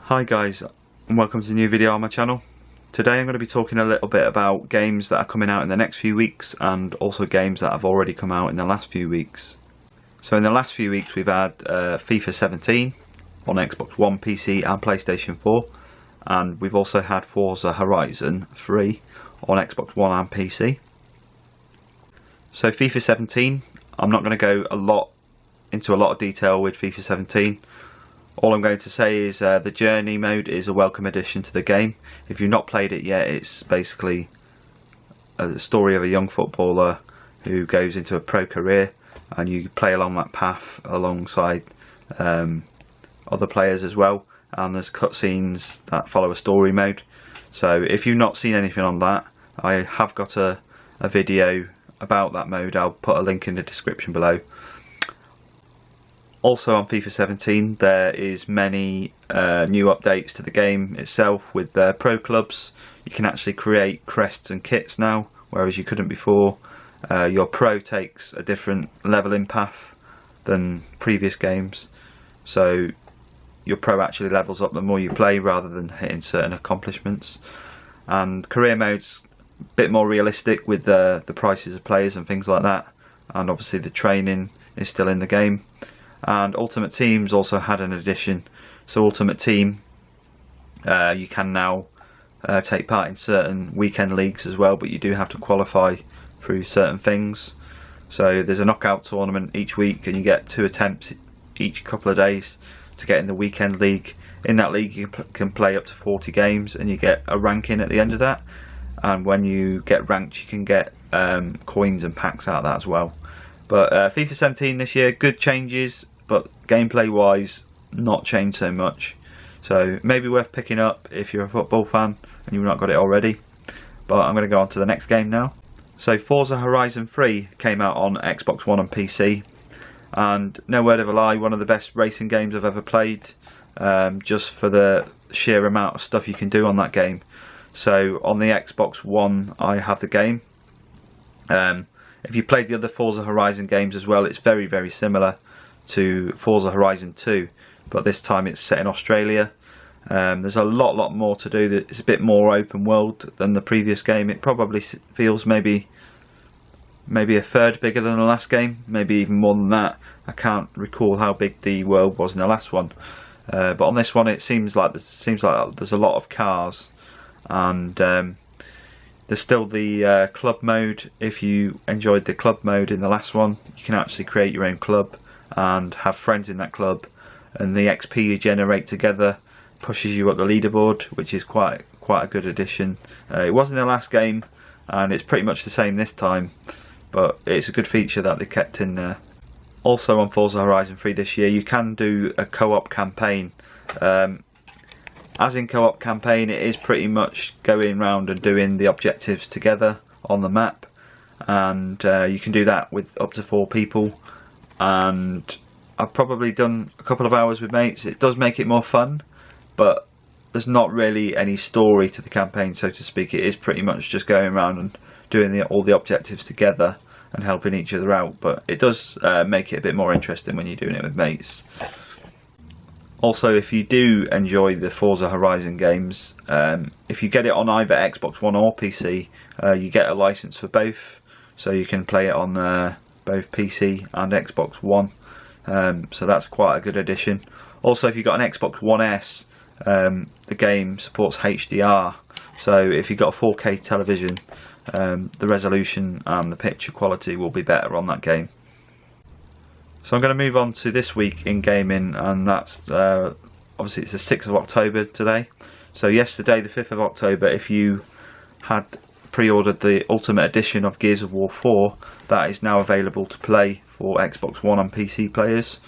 Hi guys, and welcome to a new video on my channel. Today I'm going to be talking a little bit about games that are coming out in the next few weeks and also games that have already come out in the last few weeks. So in the last few weeks we've had FIFA 17 on Xbox One, PC and PlayStation 4, and we've also had Forza Horizon 3 on Xbox One and PC. So FIFA 17, I'm not going to go into a lot of detail with FIFA 17. All I'm going to say is the journey mode is a welcome addition to the game. If you've not played it yet, it's basically a story of a young footballer who goes into a pro career, and you play along that path alongside other players as well, and there's cutscenes that follow a story mode. So if you've not seen anything on that, I have got a video about that mode. I'll put a link in the description below. Also on FIFA 17 there is many new updates to the game itself with pro clubs. You can actually create crests and kits now, whereas you couldn't before. Your pro takes a different leveling path than previous games, so your pro actually levels up the more you play rather than hitting certain accomplishments. And career mode's a bit more realistic with the prices of players and things like that, and obviously the training is still in the game. And Ultimate Team's also had an addition. So Ultimate Team, you can now take part in certain weekend leagues as well, but you do have to qualify through certain things. So there's a knockout tournament each week, and you get 2 attempts each couple of days to get in the weekend league. In that league you can play up to 40 games, and you get a ranking at the end of that. And when you get ranked, you can get coins and packs out of that as well. But FIFA 17 this year, good changes, but gameplay wise not changed so much, so maybe worth picking up if you're a football fan and you've not got it already. But I'm going to go on to the next game now. So Forza Horizon 3 came out on Xbox One and PC, and no word of a lie, one of the best racing games I've ever played, just for the sheer amount of stuff you can do on that game. So on the Xbox One I have the game. If you played the other Forza Horizon games as well, it's very, very similar to Forza Horizon 2, but this time it's set in Australia. There's a lot more to do. It's a bit more open world than the previous game. It probably feels maybe a third bigger than the last game, maybe even more than that. I can't recall how big the world was in the last one, but on this one it seems like there's a lot of cars, and there's still the club mode. If you enjoyed the club mode in the last one, you can actually create your own club and have friends in that club, and the XP you generate together pushes you up the leaderboard, which is quite a good addition. It wasn't the last game, and it's pretty much the same this time, but it's a good feature that they kept in there. Also on Forza Horizon 3 this year, you can do a co-op campaign. As in co-op campaign, it is pretty much going around and doing the objectives together on the map, and you can do that with up to 4 people. And I've probably done a couple of hours with mates. It does make it more fun, but there's not really any story to the campaign, so to speak. It is pretty much just going around and doing all the objectives together and helping each other out, but it does make it a bit more interesting when you're doing it with mates. Also, if you do enjoy the Forza Horizon games, if you get it on either Xbox One or PC, you get a license for both, so you can play it on both PC and Xbox One, so that's quite a good addition. Also, if you've got an Xbox One S, the game supports HDR, so if you've got a 4K television, the resolution and the picture quality will be better on that game. So I'm going to move on to this week in gaming, and that's obviously it's the 6th of October today. So yesterday, the 5th of October, if you had pre-ordered the Ultimate Edition of Gears of War 4, that is now available to play for Xbox One and PC players.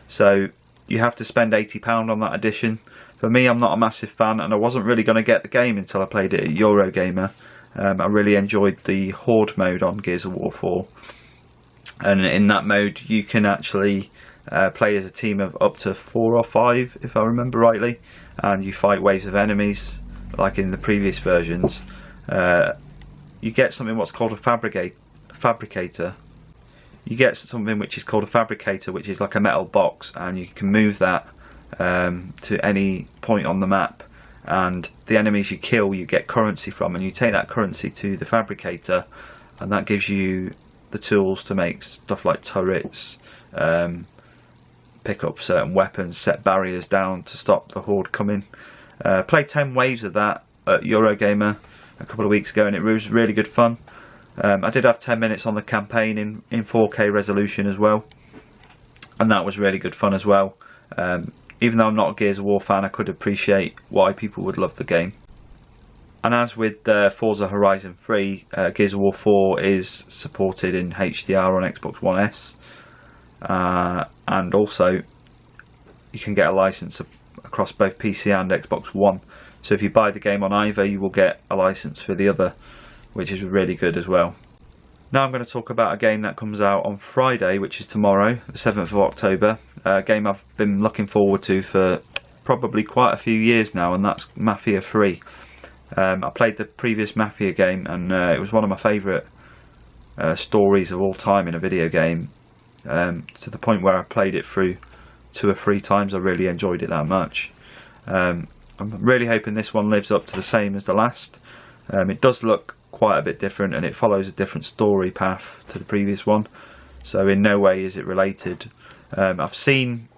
So you have to spend £80 on that edition. For me, I'm not a massive fan, and I wasn't really going to get the game until I played it at Eurogamer. I really enjoyed the Horde mode on Gears of War 4. And in that mode you can actually play as a team of up to 4 or 5, if I remember rightly, and you fight waves of enemies like in the previous versions. You get something what's called a fabricator. You get something which is called a fabricator, which is like a metal box, and you can move that to any point on the map, and the enemies you kill you get currency from, and you take that currency to the fabricator, and that gives you the tools to make stuff like turrets, pick up certain weapons, set barriers down to stop the horde coming. Played 10 waves of that at Eurogamer a couple of weeks ago, and it was really good fun. I did have 10 minutes on the campaign in 4K resolution as well, and that was really good fun as well. Even though I'm not a Gears of War fan, I could appreciate why people would love the game. And as with Forza Horizon 3, Gears of War 4 is supported in HDR on Xbox One S, and also you can get a license across both PC and Xbox One. So if you buy the game on either, you will get a license for the other, which is really good as well. Now I'm going to talk about a game that comes out on Friday, which is tomorrow, the 7th of October. A game I've been looking forward to for probably quite a few years now, and that's Mafia III. I played the previous Mafia game, and it was one of my favourite stories of all time in a video game, to the point where I played it through 2 or 3 times. I really enjoyed it that much. I'm really hoping this one lives up to the same as the last. It does look quite a bit different, and it follows a different story path to the previous one, so in no way is it related. I've seen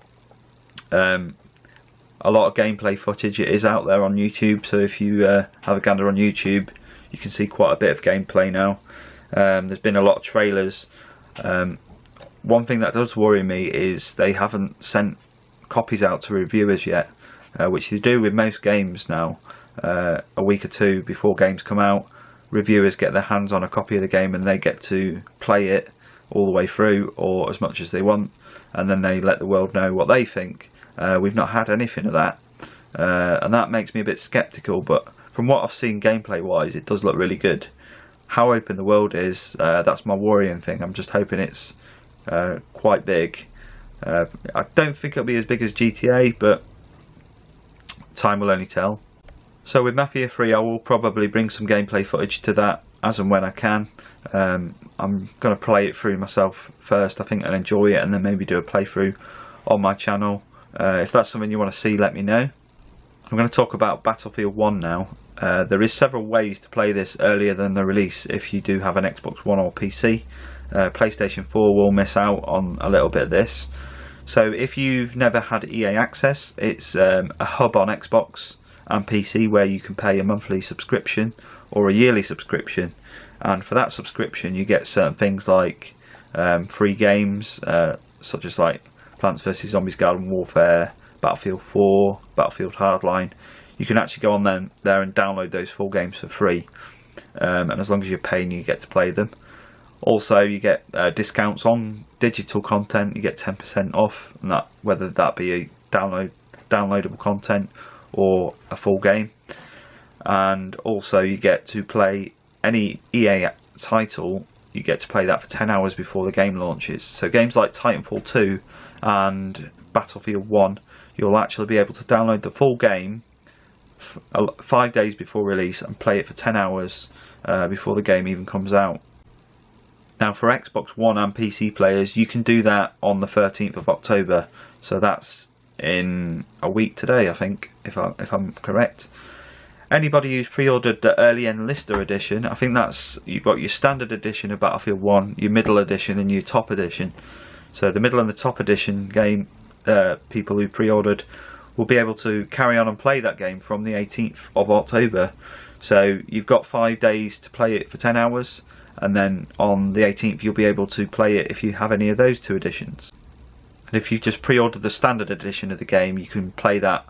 a lot of gameplay footage. It is out there on YouTube, so if you have a gander on YouTube, you can see quite a bit of gameplay now. There's been a lot of trailers. One thing that does worry me is they haven't sent copies out to reviewers yet, which they do with most games now. A week or 2 before games come out, reviewers get their hands on a copy of the game, and they get to play it all the way through, or as much as they want, and then they let the world know what they think. We've not had anything of that, and that makes me a bit sceptical, but from what I've seen gameplay wise, it does look really good. How open the world is, that's my worrying thing. I'm just hoping it's quite big. I don't think it'll be as big as GTA, but time will only tell. So with Mafia 3, I will probably bring some gameplay footage to that as and when I can. I'm going to play it through myself first, I think, and enjoy it, and then maybe do a playthrough on my channel. If that's something you want to see, let me know. I'm going to talk about Battlefield 1 now. There is several ways to play this earlier than the release if you do have an Xbox One or PC. PlayStation 4 will miss out on a little bit of this. So if you've never had EA Access, it's a hub on Xbox and PC where you can pay a monthly subscription or a yearly subscription, and for that subscription you get certain things like free games, such as like Plants vs Zombies Garden Warfare, Battlefield 4, Battlefield Hardline. You can actually go on there and download those full games for free, and as long as you're paying, you get to play them. Also, you get discounts on digital content. You get 10% off, and that, whether that be a downloadable content or a full game. And also you get to play any EA title, you get to play that for 10 hours before the game launches. So games like Titanfall 2 and Battlefield 1, you'll actually be able to download the full game 5 days before release and play it for 10 hours before the game even comes out. Now for Xbox One and PC players, you can do that on the 13th of October, so that's in a week today, I think, if I'm correct. Anybody who's pre-ordered the early enlister edition, I think that's, you've got your standard edition of Battlefield 1, your middle edition and your top edition. So the middle and the top edition game, people who pre-ordered will be able to carry on and play that game from the 18th of October. So you've got 5 days to play it for 10 hours, and then on the 18th you'll be able to play it if you have any of those 2 editions. And if you just pre-order the standard edition of the game, you can play that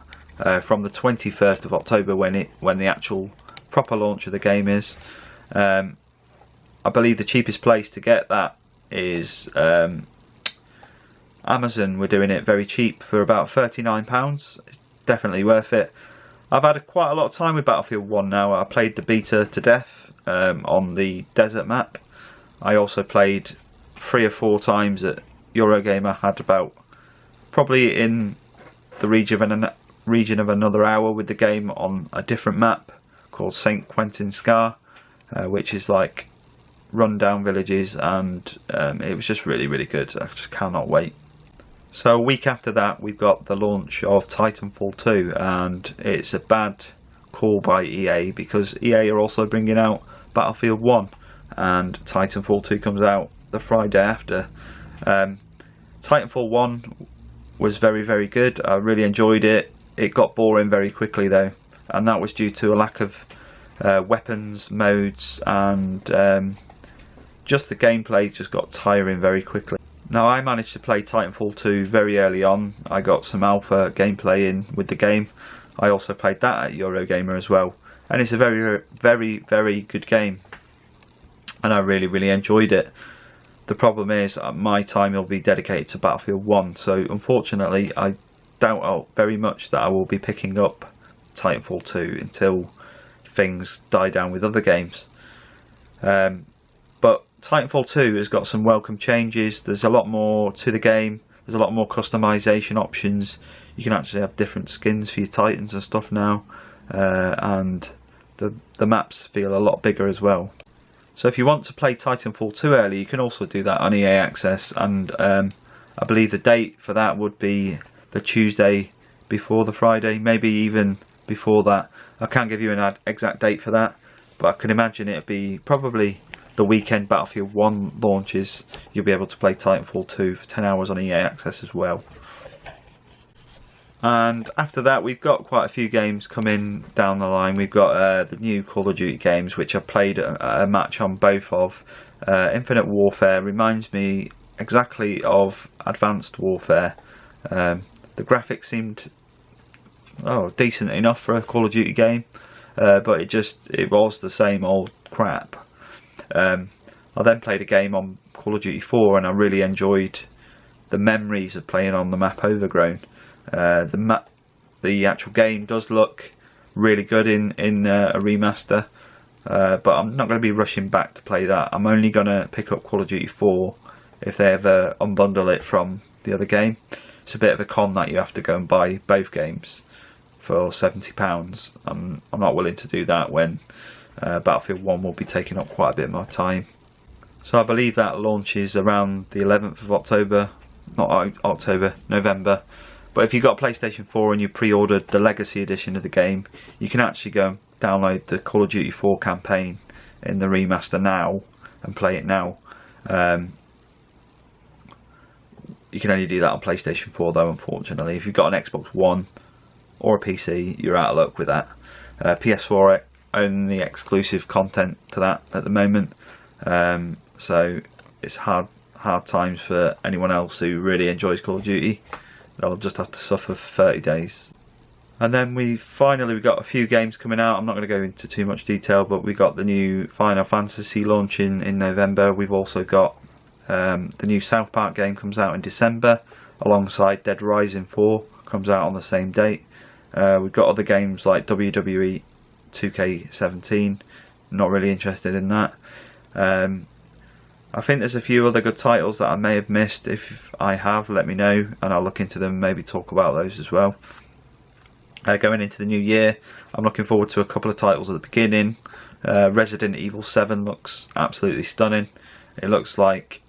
from the 21st of October when the actual proper launch of the game is. I believe the cheapest place to get that is Amazon. We're doing it very cheap for about £39. It's definitely worth it. I've had quite a lot of time with Battlefield 1 now. I played the beta to death on the desert map. I also played 3 or 4 times at Eurogamer. Had about probably in the region of another hour with the game on a different map called St. Quentin Scar, which is like rundown villages, and it was just really, really good. I just cannot wait. So a week after that we've got the launch of Titanfall 2, and it's a bad call by EA because EA are also bringing out Battlefield 1, and Titanfall 2 comes out the Friday after. Titanfall 1 was very good. I really enjoyed it. It got boring very quickly though, and that was due to a lack of weapons, modes, and just the gameplay just got tiring very quickly. Now I managed to play Titanfall 2 very early on. I got some alpha gameplay in with the game. I also played that at Eurogamer as well, and it's a very good game, and I really enjoyed it. The problem is my time will be dedicated to Battlefield 1, so unfortunately I doubt very much that I will be picking up Titanfall 2 until things die down with other games. But Titanfall 2 has got some welcome changes. There's a lot more to the game. There's a lot more customization options. You can actually have different skins for your Titans and stuff now, and the maps feel a lot bigger as well. So if you want to play Titanfall 2 early, you can also do that on EA Access, and I believe the date for that would be the Tuesday before the Friday, maybe even before that. I can't give you an exact date for that, but I can imagine it'd be probably the weekend Battlefield 1 launches. You'll be able to play Titanfall 2 for 10 hours on EA Access as well. And after that we've got quite a few games coming down the line. We've got the new Call of Duty games, which I've played a match on both of. Infinite Warfare reminds me exactly of Advanced Warfare. The graphics seemed decent enough for a Call of Duty game, but it was the same old crap. I then played a game on Call of Duty 4, and I really enjoyed the memories of playing on the map Overgrown. The actual game does look really good in a remaster, but I'm not going to be rushing back to play that. I'm only going to pick up Call of Duty 4 if they ever unbundle it from the other game. It's a bit of a con that you have to go and buy both games for £70. I'm not willing to do that when Battlefield 1 will be taking up quite a bit of my time. So I believe that launches around the 11th of October, not October, November. But if you've got a PlayStation 4 and you pre-ordered the Legacy Edition of the game, you can actually go and download the Call of Duty 4 campaign in the remaster now and play it now. You can only do that on PlayStation 4 though, unfortunately. If you've got an Xbox One or a PC, you're out of luck with that. PS4 own the exclusive content to that at the moment, so it's hard times for anyone else who really enjoys Call of Duty. They'll just have to suffer for 30 days. And then we've got a few games coming out. I'm not going to go into too much detail, but we got the new Final Fantasy launching in November. We've also got the new South Park game comes out in December, alongside Dead Rising 4 comes out on the same date. We've got other games like WWE 2K17. Not really interested in that. I think there's a few other good titles that I may have missed. If I have, let me know and I'll look into them and maybe talk about those as well. Going into the new year, I'm looking forward to a couple of titles at the beginning. Resident Evil 7 looks absolutely stunning. It looks like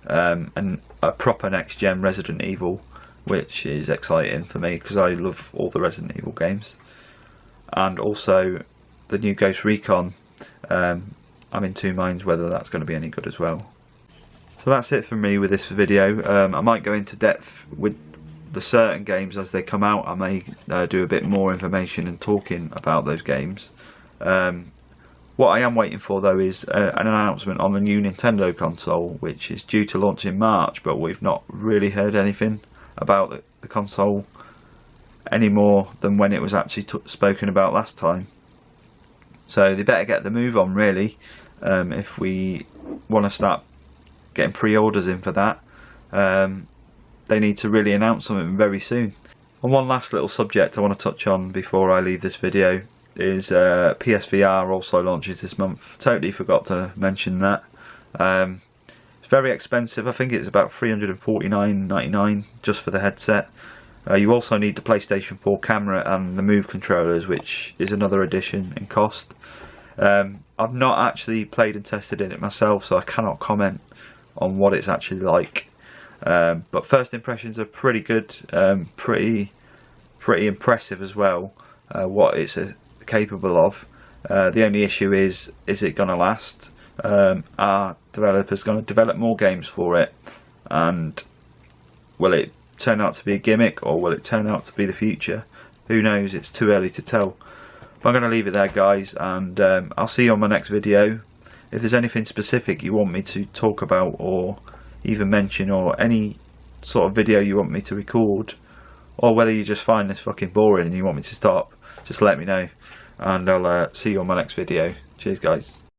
a proper next-gen Resident Evil, which is exciting for me because I love all the Resident Evil games. And also the new Ghost Recon. I'm in two minds whether that's going to be any good as well. So that's it for me with this video. I might go into depth with the certain games as they come out. I may do a bit more information and talking about those games. What I am waiting for though is an announcement on the new Nintendo console, which is due to launch in March, but we've not really heard anything about the console any more than when it was actually spoken about last time. So they better get the move on really, if we want to start getting pre-orders in for that. They need to really announce something very soon. And one last little subject I want to touch on before I leave this video is PSVR also launches this month. Totally forgot to mention that. It's very expensive. I think it's about $349.99 just for the headset. You also need the PlayStation 4 camera and the Move controllers, which is another addition in cost. I've not actually played and tested in it myself, so I cannot comment on what it's actually like. But first impressions are pretty good, pretty impressive as well, what it's capable of. The only issue is it going to last? Are developers going to develop more games for it, and will it turn out to be a gimmick, or will it turn out to be the future? Who knows, it's too early to tell. But I'm going to leave it there, guys, and I'll see you on my next video. If there's anything specific you want me to talk about or even mention, or any sort of video you want me to record, or whether you just find this fucking boring and you want me to stop, just let me know, and I'll see you on my next video. Cheers, guys.